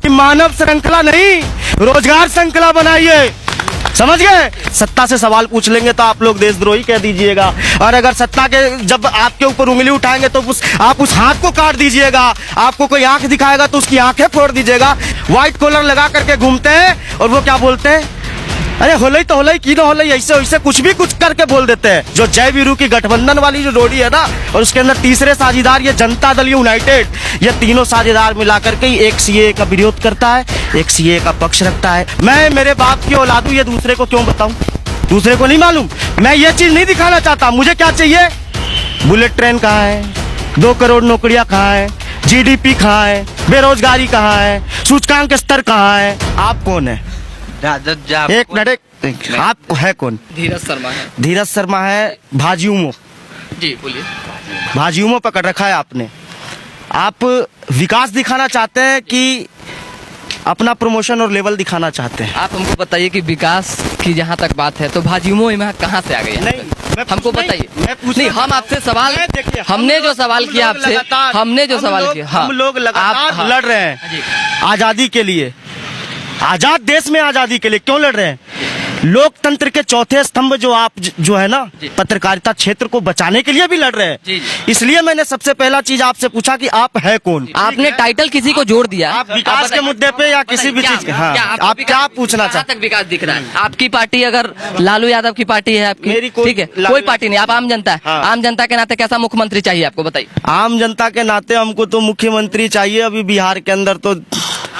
मानव श्रृंखला नहीं, रोजगार श्रृंखला बनाइए, समझ गए। सत्ता से सवाल पूछ लेंगे तो आप लोग देशद्रोही कह दीजिएगा, और अगर सत्ता के जब आपके ऊपर उंगली उठाएंगे तो आप उस हाथ को काट दीजिएगा। आपको कोई आंख दिखाएगा तो उसकी आंखें फोड़ दीजिएगा। व्हाइट कॉलर लगा करके घूमते हैं और वो क्या बोलते हैं, अरे होलई तो होलई की ना होलई, ऐसे वैसे कुछ भी कुछ करके बोल देते हैं। जो जय वीरू की गठबंधन वाली जो जोड़ी है ना, और उसके अंदर तीसरे साझेदार ये जनता दल यूनाइटेड, ये तीनों साझेदार मिलाकर के एक सीए का विरोध करता है, एक सीए का पक्ष रखता है। मैं मेरे बाप की औलाद हूं, ये दूसरे को क्यों बताऊं, दूसरे को नहीं मालूम। मैं ये चीज नहीं दिखाना चाहता। मुझे क्या चाहिए, बुलेट ट्रेन कहाँ है, 2 करोड़ नौकरियां कहाँ है, जीडीपी कहाँ है, बेरोजगारी कहाँ है, सूचकांक स्तर कहाँ है। आप कौन है? एक मिनट, आप है कौन? धीरज शर्मा है। धीरज शर्मा है, भाजियूमो। जी बोलिए। भाजियूमो पकड़ रखा है आपने। आप विकास दिखाना चाहते हैं कि अपना प्रमोशन और लेवल दिखाना चाहते हैं? आप हमको बताइए कि विकास की जहाँ तक बात है तो भाजियों में कहाँ से आ गई? नहीं, हमको बताइए। नहीं, हम आपसे सवाल, हमने जो सवाल किया आपसे, हमने जो सवाल किया, हम लोग लगातार लड़ रहे हैं आजादी के लिए, आजाद देश में आजादी के लिए। क्यों लड़ रहे हैं? लोकतंत्र के चौथे स्तंभ जो आप जो है ना, पत्रकारिता क्षेत्र को बचाने के लिए भी लड़ रहे हैं। इसलिए मैंने सबसे पहला चीज आपसे पूछा कि आप है कौन। आपने टाइटल किसी को जोड़ दिया, आप विकास के मुद्दे पे या किसी भी चीज के, हाँ, आप क्या पूछना चाहते हैं? तक विकास दिख रहा है आपकी पार्टी, अगर लालू यादव की पार्टी है आपकी, मेरी ठीक है, कोई पार्टी नहीं, आप आम जनता है। हाँ। आम जनता के नाते कैसा मुख्यमंत्री चाहिए आपको, बताइए। आम जनता के नाते हमको तो मुख्यमंत्री चाहिए अभी बिहार के अंदर तो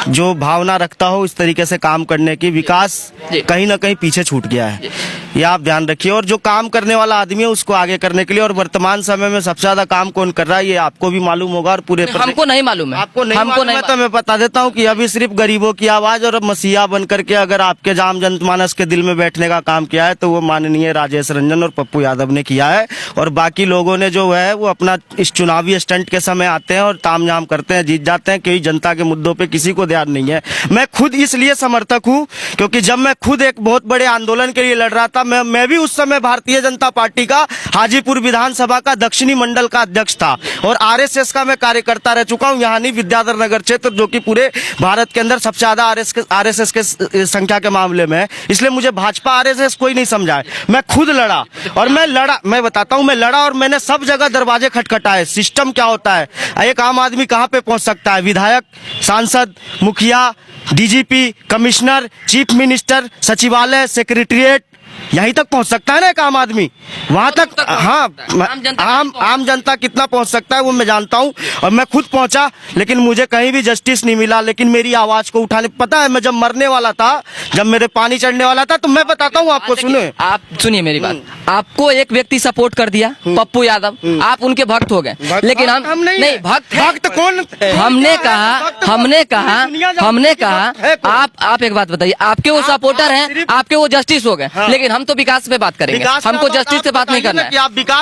जो भावना रखता हो इस तरीके से काम करने की। विकास कहीं ना कहीं पीछे छूट गया है, ये आप ध्यान रखिए। और जो काम करने वाला आदमी है उसको आगे करने के लिए, और वर्तमान समय में सबसे ज्यादा काम कौन कर रहा है ये आपको भी मालूम होगा और पूरे हमको नहीं मालूम है। आपको नहीं मालूम है तो मैं बता देता हूँ कि अभी सिर्फ गरीबों की आवाज और मसीहा बन करके अगर आपके आम जनमानस के दिल में बैठने का काम किया है तो वो माननीय राजेश रंजन और पप्पू यादव ने किया है। और बाकी लोगों ने जो है वो अपना इस चुनावी स्टंट के समय आते हैं और तामझाम करते हैं, जीत जाते हैं, क्योंकि जनता के मुद्दों पे किसी को ध्यान नहीं है। मैं खुद इसलिए समर्थक हूं क्योंकि जब मैं खुद एक बहुत बड़े आंदोलन के लिए लड़ रहा था, मैं भी उस समय भारतीय जनता पार्टी का हाजीपुर विधानसभा का दक्षिणी मंडल का अध्यक्ष था और आरएसएस का मैं कार्यकर्ता रह चुका हूं। यहाँ नहीं, विद्याधर नगर क्षेत्र जो कि पूरे भारत के अंदर सबसे ज्यादा आरएसएस के संख्या के मामले में है, इसलिए मुझे भाजपा आरएसएस कोई नहीं समझाए। मैं खुद लड़ा और मैं बताता हूं, मैं लड़ा और मैंने सब जगह दरवाजे खटखटाए। सिस्टम क्या होता है, एक आम आदमी कहां पे पहुंच सकता है? विधायक, सांसद, मुखिया, डीजीपी, कमिश्नर, चीफ मिनिस्टर, सचिवालय, सेक्रेटरिएट, यहीं तक पहुंच सकता है ना एक आम आदमी, वहां तक। हाँ, आम जनता कितना पहुंच सकता है वो मैं जानता हूं और मैं खुद पहुंचा, लेकिन मुझे कहीं भी जस्टिस नहीं मिला। लेकिन मेरी आवाज को उठाने, पता है मैं जब मरने वाला था, जब मेरे पानी चढ़ने वाला था, तो मैं बताता हूं आपको, सुनिए। आप सुनिए मेरी बात। आपको एक व्यक्ति सपोर्ट कर दिया, पप्पू यादव, आप उनके भक्त हो गए, लेकिन हम नहीं। भक्त कौन? हमने कहा आप एक बात बताइए, आपके वो सपोर्टर हैं, आपके वो जस्टिस हो गए, लेकिन हम तो विकास पे बात करेंगे, हमको जस्टिस से बात नहीं करना है।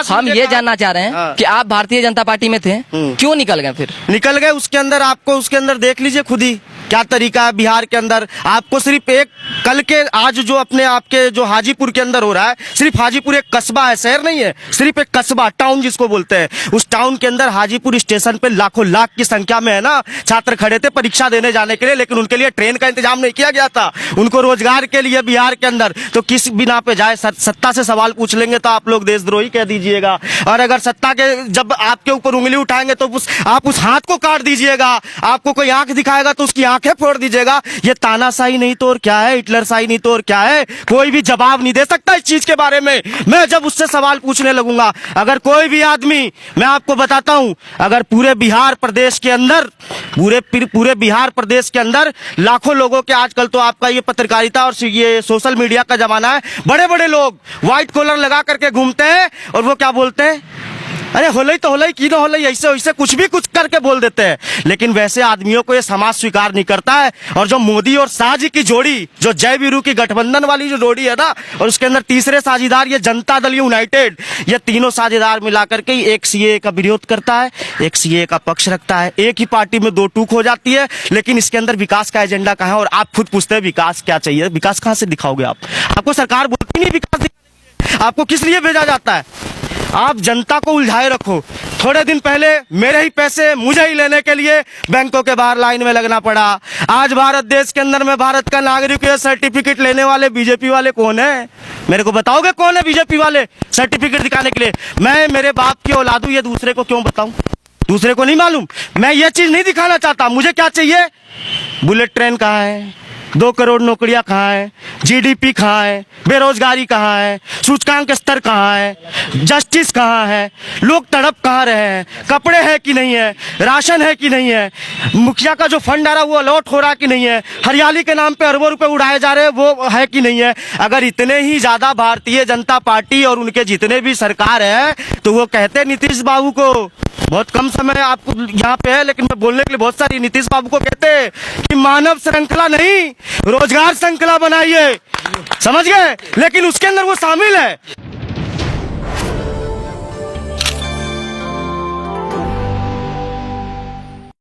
हम ये जानना चाह रहे हैं कि आप भारतीय जनता पार्टी में थे, क्यों निकल गए? फिर निकल गए उसके अंदर, आपको उसके अंदर देख लीजिए खुद ही क्या तरीका है बिहार के अंदर। आपको सिर्फ एक कल के आज जो अपने आपके जो हाजीपुर के अंदर हो रहा है, सिर्फ हाजीपुर एक कस्बा है, शहर नहीं है, सिर्फ एक कस्बा, टाउन जिसको बोलते हैं। उस टाउन के अंदर हाजीपुर स्टेशन पे लाखों लाख की संख्या में है ना छात्र खड़े थे परीक्षा देने जाने के लिए, लेकिन उनके लिए ट्रेन का इंतजाम नहीं किया गया था। उनको रोजगार के लिए बिहार के अंदर तो किस बिना पे जाए? सत्ता से सवाल पूछ लेंगे तो आप लोग देशद्रोही कह दीजिएगा, और अगर सत्ता के जब आपके ऊपर उंगली उठाएंगे तो आप उस हाथ को काट दीजिएगा। आपको कोई आंख दिखाएगा तो उसकी आंखें फोड़ दीजिएगा। ये तानाशाही नहीं तो और क्या है, हिटलरशाही नहीं तो और क्या है? कोई भी जवाब नहीं दे सकता इस चीज के बारे में। मैं जब उससे सवाल पूछने लगूंगा, अगर कोई भी आदमी, मैं आपको बताता हूं, अगर पूरे बिहार प्रदेश के अंदर पूरे बिहार प्रदेश के अंदर लाखों लोगों के, आजकल तो आपका ये पत्रकारिता और ये सोशल मीडिया का जमाना है, बड़े बड़े लोग व्हाइट कॉलर लगा करके घूमते हैं और वो क्या बोलते हैं, अरे होलई तो होलई की ना होलई, ऐसे वैसे कुछ भी कुछ करके बोल देते हैं। लेकिन वैसे आदमियों को ये समाज स्वीकार नहीं करता है। और जो मोदी और शाह जी की जोड़ी, जो जय वीरू की गठबंधन वाली जो जोड़ी है ना, और उसके अंदर तीसरे साझेदार ये जनता दल यूनाइटेड, ये तीनों साझेदार मिलाकर के एक सीए का विरोध करता है, एक सीए का पक्ष रखता है। एक ही पार्टी में दो टूक हो जाती है, लेकिन इसके अंदर विकास का एजेंडा कहाँ है? और आप खुद पूछते हैं विकास क्या चाहिए? विकास कहाँ से दिखाओगे आप? आपको सरकार बोलती नहीं विकास, आपको किस लिए भेजा जाता है? आप जनता को उलझाए रखो। थोड़े दिन पहले मेरे ही पैसे मुझे ही लेने के लिए बैंकों के बाहर लाइन में लगना पड़ा। आज भारत देश के अंदर में भारत का नागरिक ये सर्टिफिकेट लेने वाले बीजेपी वाले कौन है? मेरे को बताओगे कौन है बीजेपी वाले सर्टिफिकेट दिखाने के लिए? मैं मेरे बाप की औलाद हूं, ये दूसरे को क्यों बताऊं? दूसरे को नहीं मालूम। मैं ये चीज नहीं दिखाना चाहता। मुझे क्या चाहिए? बुलेट ट्रेन कहाँ है? 2 करोड़ नौकरियां कहाँ है? जीडीपी कहाँ है? बेरोजगारी कहाँ है? सूचकांक स्तर कहाँ है? जस्टिस कहाँ है? लोग तड़प कहाँ रहे हैं? कपड़े हैं कि नहीं है? राशन है कि नहीं है? मुखिया का जो फंड आ रहा है वो अलॉट हो रहा कि नहीं है? हरियाली के नाम पे अरबों रुपए उड़ाए जा रहे हैं, वो है कि नहीं है? अगर इतने ही ज्यादा भारतीय जनता पार्टी और उनके जितने भी सरकार है तो वो कहते नीतीश बाबू को, बहुत कम समय आपको यहाँ पे है लेकिन मैं बोलने के लिए बहुत सारी, नीतीश बाबू को कहते कि मानव श्रृंखला नहीं रोजगार श्रृंखला बनाइए, समझ गए? लेकिन उसके अंदर वो शामिल है।